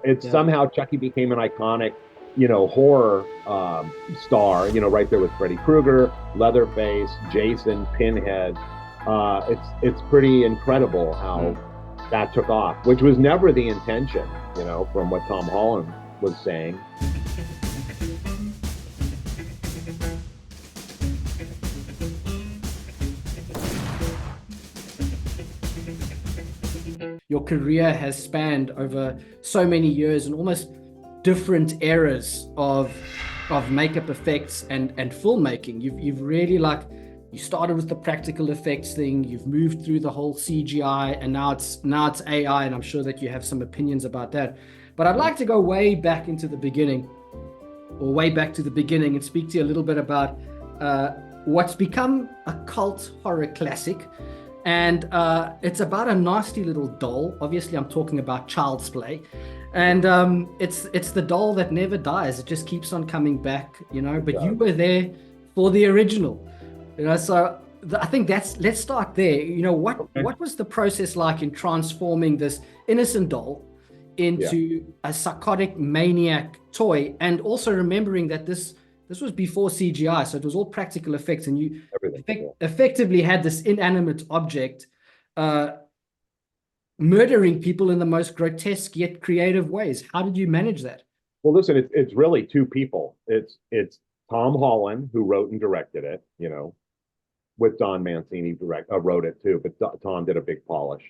It's Yeah. somehow Chucky became an iconic, horror star, right there with Freddy Krueger, Leatherface, Jason, Pinhead. It's pretty incredible how Mm. that took off, which was never the intention, from what Tom Holland was saying. Your career has spanned over so many years and almost different eras of makeup effects and filmmaking. You've really like you started with the practical effects thing, you've moved through the whole CGI, and now it's AI, and I'm sure that you have some opinions about that. But I'd Mhm. like to go way back into the beginning, or way back to the beginning, and speak to you a little bit about uh, what's become a cult horror classic. And it's about a nasty little doll. Obviously, I'm talking about Child's Play. And it's the doll that never dies. It just keeps on coming back, It But you does. were there for the original, So I think let's start there. Okay. What was the process like in transforming this innocent doll Yeah, into a psychotic maniac toy, and also remembering that this was before CGI, so it was all practical effects, and you everything. Yeah. effectively had this inanimate object uh, murdering people in the most grotesque yet creative ways. How did you manage that? Well, listen, it's really two people. It's Tom Holland who wrote and directed it, with Don Mancini wrote it too, but Tom did a big polish.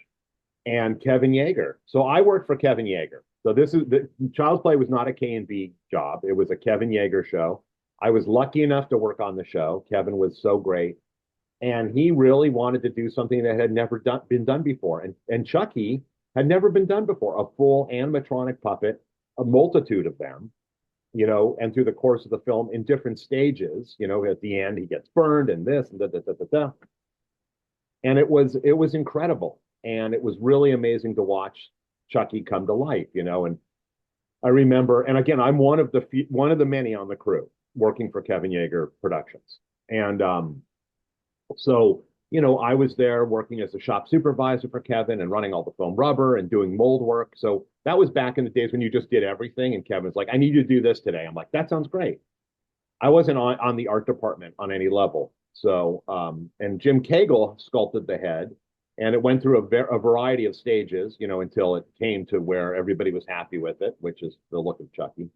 And Kevin Yeager. So I worked for Kevin Yeager. So this is the Child's Play was not a K&B job. It was a Kevin Yeager show. I was lucky enough to work on the show. Kevin was so great. And he really wanted to do something that had never been done before. And Chucky had never been done before, a full animatronic puppet, a multitude of them, and through the course of the film in different stages, at the end he gets burned and this and da da da da da. And it was incredible. And it was really amazing to watch Chucky come to life, and I remember, and again, I'm one of the many on the crew working for Kevin Yeager Productions. And so, I was there working as a shop supervisor for Kevin and running all the foam rubber and doing mold work. So that was back in the days when you just did everything. And Kevin's like, I need you to do this today. I'm like, that sounds great. I wasn't on the art department on any level. So, and Jim Cagle sculpted the head, and it went through a variety of stages, until it came to where everybody was happy with it, which is the look of Chucky.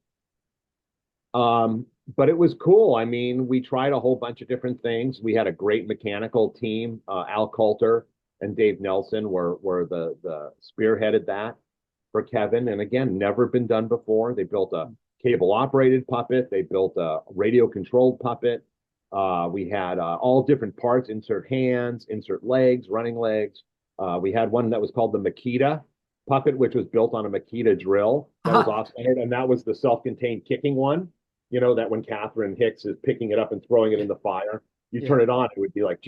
But it was cool. I mean, we tried a whole bunch of different things. We had a great mechanical team. Al Coulter and Dave Nelson were the spearheaded that for Kevin. And again, never been done before. They built a cable operated puppet. They built a radio controlled puppet. We had all different parts: insert hands, insert legs, running legs. We had one that was called the Makita puppet, which was built on a Makita drill that was off centered, and that was the self-contained kicking one. That when Catherine Hicks is picking it up and throwing it in the fire, you turn Yeah. it on, it would be like,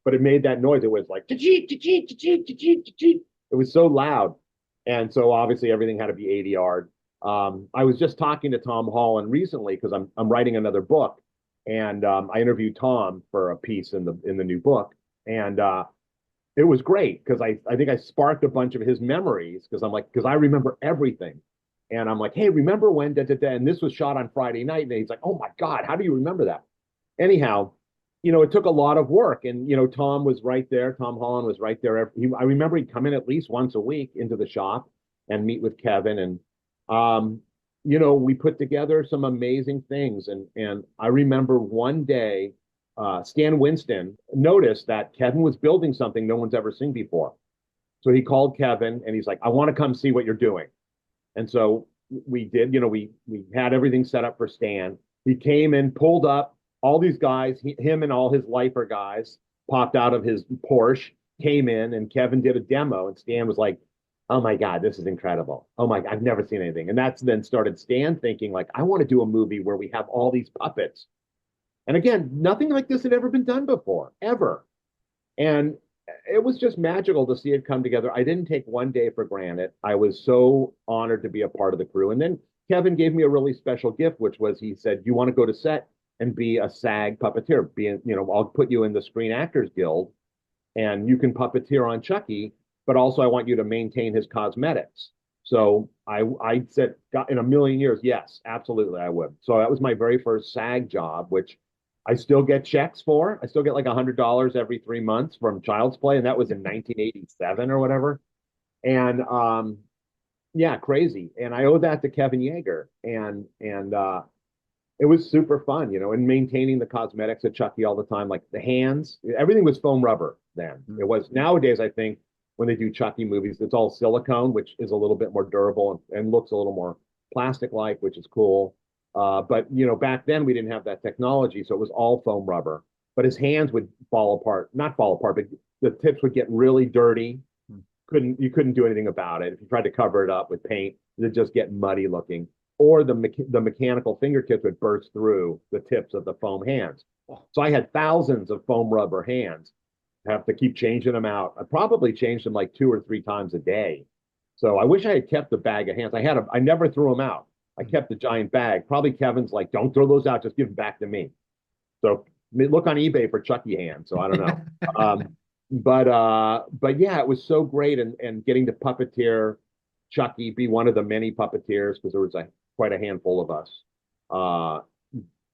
but it made that noise. It was like, it was so loud. And so obviously everything had to be ADR. I was just talking to Tom Holland recently because I'm writing another book, and I interviewed Tom for a piece in the new book, and it was great because I think I sparked a bunch of his memories because I'm like, because I remember everything. And I'm like, hey, remember when da, da, da, and this was shot on Friday night? And he's like, oh my God, how do you remember that? Anyhow, it took a lot of work. And, Tom was right there. Tom Holland was right there. I remember he'd come in at least once a week into the shop and meet with Kevin. And, we put together some amazing things. And I remember one day, Stan Winston noticed that Kevin was building something no one's ever seen before. So he called Kevin and he's like, I want to come see what you're doing. And so we did, we had everything set up for Stan. He came and pulled up all these guys, him and all his lifer guys popped out of his Porsche, came in, and Kevin did a demo. And Stan was like, oh my God, this is incredible. Oh my, I've never seen anything. And that's then started Stan thinking, like, I want to do a movie where we have all these puppets. And again, nothing like this had ever been done before, ever. And it was just magical to see it come together. I didn't take one day for granted. I was so honored to be a part of the crew. And then Kevin gave me a really special gift, which was he said, you want to go to set and be a SAG puppeteer? I'll put you in the Screen Actors Guild and you can puppeteer on Chucky, but also I want you to maintain his cosmetics. So I said, God, in a million years, yes, absolutely, I would. So that was my very first SAG job, which I still get checks for. I still get like $100 every 3 months from Child's Play, and that was in 1987 or whatever. And yeah, crazy. And I owe that to Kevin Yeager, and it was super fun, and maintaining the cosmetics of Chucky all the time, like the hands, everything was foam rubber then. It was nowadays, I think, when they do Chucky movies, it's all silicone, which is a little bit more durable and looks a little more plastic-like, which is cool. But back then we didn't have that technology, so it was all foam rubber. But his hands would fall apart, not fall apart, but the tips would get really dirty. You couldn't do anything about it. If you tried to cover it up with paint, it'd just get muddy looking. Or the mechanical fingertips would burst through the tips of the foam hands. So I had thousands of foam rubber hands. Have to keep changing them out. I probably changed them like 2 or 3 times a day. So I wish I had kept the bag of hands. I never threw them out. I kept the giant bag. Probably Kevin's like, don't throw those out, just give them back to me. So look on eBay for Chucky hands. So I don't know. But yeah, it was so great, and getting to puppeteer Chucky, be one of the many puppeteers, because there was quite a handful of us.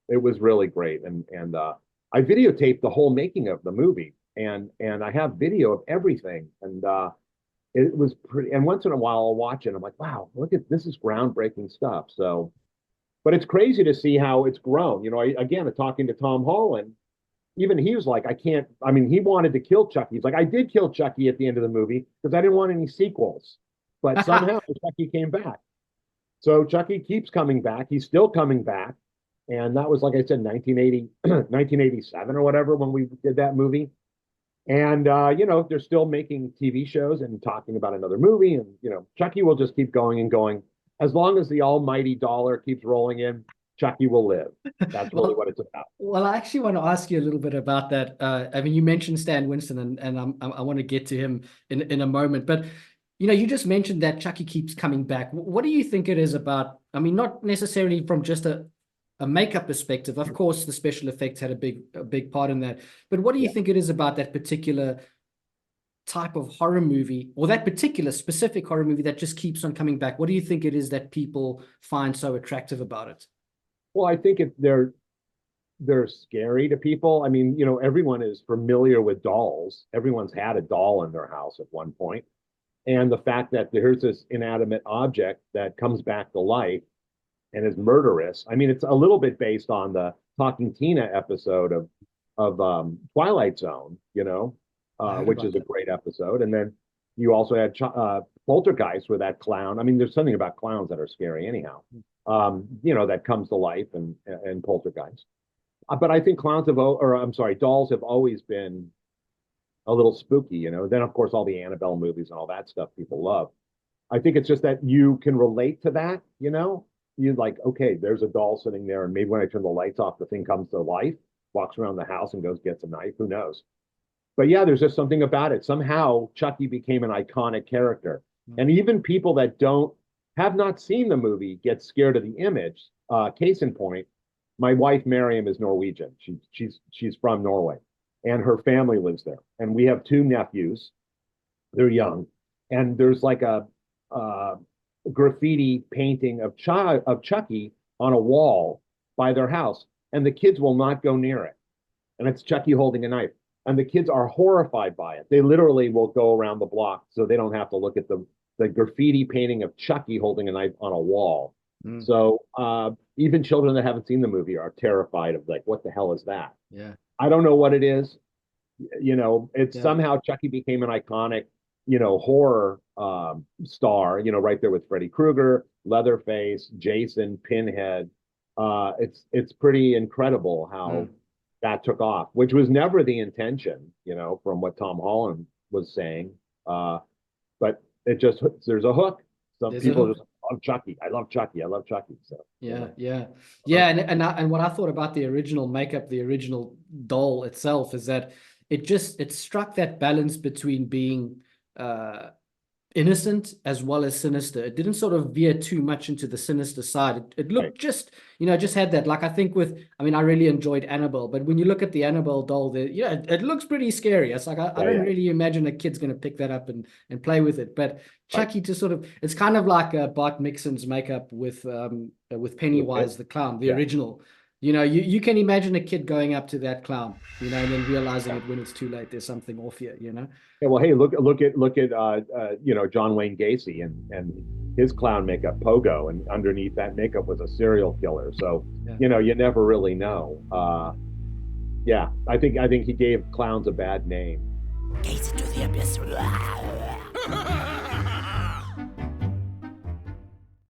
It was really great, and I videotaped the whole making of the movie, and I have video of everything, and it was pretty. And once in a while, I'll watch it. I'm like, wow, look at this is groundbreaking stuff. So, but it's crazy to see how it's grown. Again, talking to Tom Holland, even he was like, I can't. I mean, he wanted to kill Chucky. He's like, I did kill Chucky at the end of the movie because I didn't want any sequels. But somehow Chucky came back. So Chucky keeps coming back. He's still coming back. And that was, like I said, 1987 or whatever when we did that movie. And, they're still making TV shows and talking about another movie. And, Chucky will just keep going and going. As long as the almighty dollar keeps rolling in, Chucky will live. That's really what it's about. Well, I actually want to ask you a little bit about that. I mean, you mentioned Stan Winston, and I want to get to him in a moment. But, you just mentioned that Chucky keeps coming back. What do you think it is about? I mean, not necessarily from just a makeup perspective. Of course, the special effects had a big part in that. But what do you think it is about that particular type of horror movie, or that particular specific horror movie, that just keeps on coming back? What do you think it is that people find so attractive about it? Well, I think they're scary to people. I mean, everyone is familiar with dolls. Everyone's had a doll in their house at one point. And the fact that there's this inanimate object that comes back to life and is murderous. I mean, it's a little bit based on the Talking Tina episode of Twilight Zone, which is a great episode. And then you also had Poltergeist with that clown. I mean, there's something about clowns that are scary anyhow. That comes to life and Poltergeist. But I think dolls have always been a little spooky, Then, of course, all the Annabelle movies and all that stuff people love. I think it's just that you can relate to that, You're like, okay, there's a doll sitting there, and maybe when I turn the lights off, the thing comes to life, walks around the house and gets a knife. Who knows? But yeah, there's just something about it. Somehow Chucky became an iconic character. And even people that have not seen the movie get scared of the image. Case in point, my wife Miriam is Norwegian. She's from Norway, and her family lives there. And we have 2 nephews. They're young, and there's like a graffiti painting of Chucky on a wall by their house, and the kids will not go near it. And it's Chucky holding a knife, and the kids are horrified by it. They literally will go around the block so they don't have to look at the graffiti painting of Chucky holding a knife on a wall. So even children that haven't seen the movie are terrified of, like, what the hell is that? Yeah. I don't know what it is. It's somehow Chucky became an iconic, horror star, right there with Freddy Krueger, Leatherface, Jason, Pinhead. It's pretty incredible how that took off, which was never the intention, from what Tom Holland was saying. But there's a hook. Some people just love Chucky. I love Chucky. I love Chucky. So yeah. And what I thought about the original makeup, the original doll itself, is that it struck that balance between being innocent as well as sinister. It didn't sort of veer too much into the sinister side. It looked Right. just, just had that. Like I think I mean, I really enjoyed Annabelle, but when you look at the Annabelle doll, it looks pretty scary. It's like I don't really imagine a kid's going to pick that up and play with it. But Chucky to sort of, it's kind of like Bart Mixon's makeup with Pennywise the clown, the original. You can imagine a kid going up to that clown, and then realizing it when it's too late. There's something off here. Yeah, well, hey, look at John Wayne Gacy and his clown makeup, Pogo, and underneath that makeup was a serial killer. So you never really know. Yeah, I think he gave clowns a bad name. Gaze into the abyss.